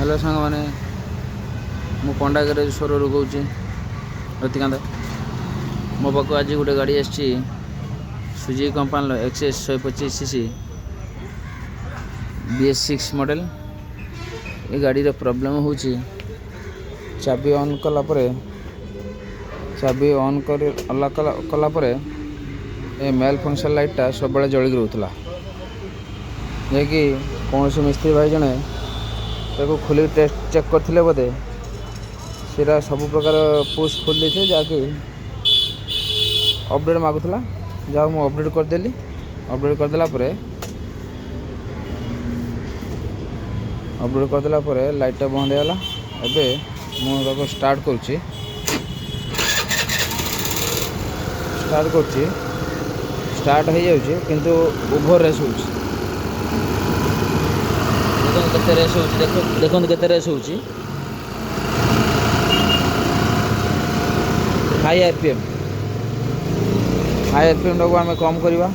Hello सांग मैंने मु पंडा गैरेज शोरूम कौच रतिकांत मो पाक आज गोटे गाड़ी आसी Suzuki company access 125cc BS6 model. ये गाड़ी रे प्रॉब्लम हो चाबी ऑन कला परे ये मेल फंक्शन लाइटा सब बड़े जलिक रोला जे कौन से मिस्त्री भाई जने ताको खोल टेस्ट चेक करते बोधे सीरा सब प्रकार पुश खोल देते जाकि अपडेट मागुला जहाँ मुझे अपडेट करदेली। अपडेट करदेला लाइटा बंद होगा। एबे मुझे स्टार्ट करुच्ची स्टार्ट हो जाऊँगी किंतु ओभर रेस हो केते रेस हो देखो केते रेस हो हाई आरपीएम टाक आम कम करवा।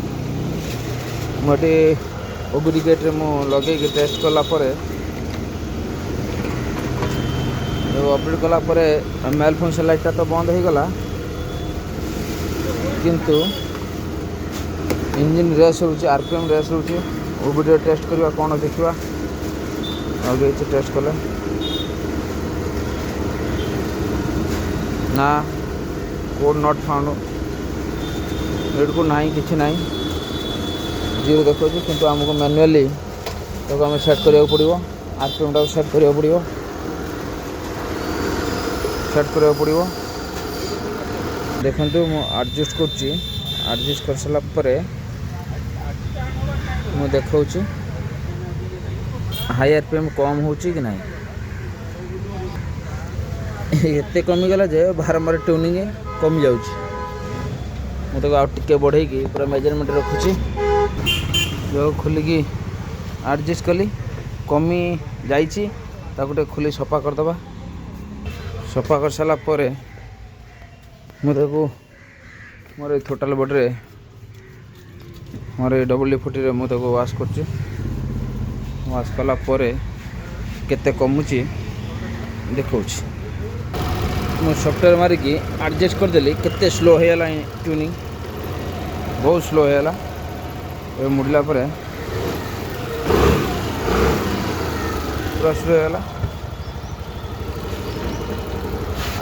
मुझे ओबिडिकेट लगे टेस्ट कलापर अपडेट कलापर मेल फंक्शन लाइटा तो बंद हो गला किंतु इंजिन रेस हो आरपीएम रेस हो ओबिडियो टेस्ट करवा कौन देखा आगे टेस्ट कले ना कोड नॉट फाउंड रेड को ना कि ना जीरो देखो किंतु आमको मैनुअली तो आम सेट करा पड़ो आरपीएम टाक सेट करा पड़ो देखु एडजस्ट कर सारा मु देखा हाई आरपीएम कम हो कि ना एते कमीगला जे बारंबार ट्यूनिंग कमी जाऊँगी। मुझे आउ टे बढ़े पूरा मेजरमेंट रखुची जो खोलिकी एडजस्ट कली कमी जाइए ताकू खोली सफा करदे। सफा कर सारा मुझे मोर टोटाल बॉडी मोर WD-40 मुझे वाश कर वाश कला केते कमुची देखा मु सॉफ्टवेयर मारिकी एडजस्ट करदेली केते स्लो होगा ट्यूनिंग बहुत स्लो होगा। मुड़ला पूरा स्लो होगा।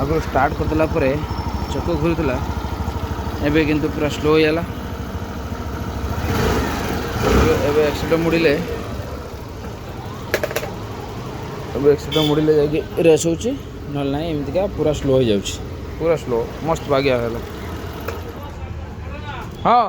आगु स्टार्ट करदेला चक घूरुला एबे किंतु पूरा स्लो होगा। एबे एक्सीटर मुड़िले जाकि रेस हो ना एमतीका पूरा स्लो हो जाऊँगी पूरा स्लो मस्त बागिया है। हाँ।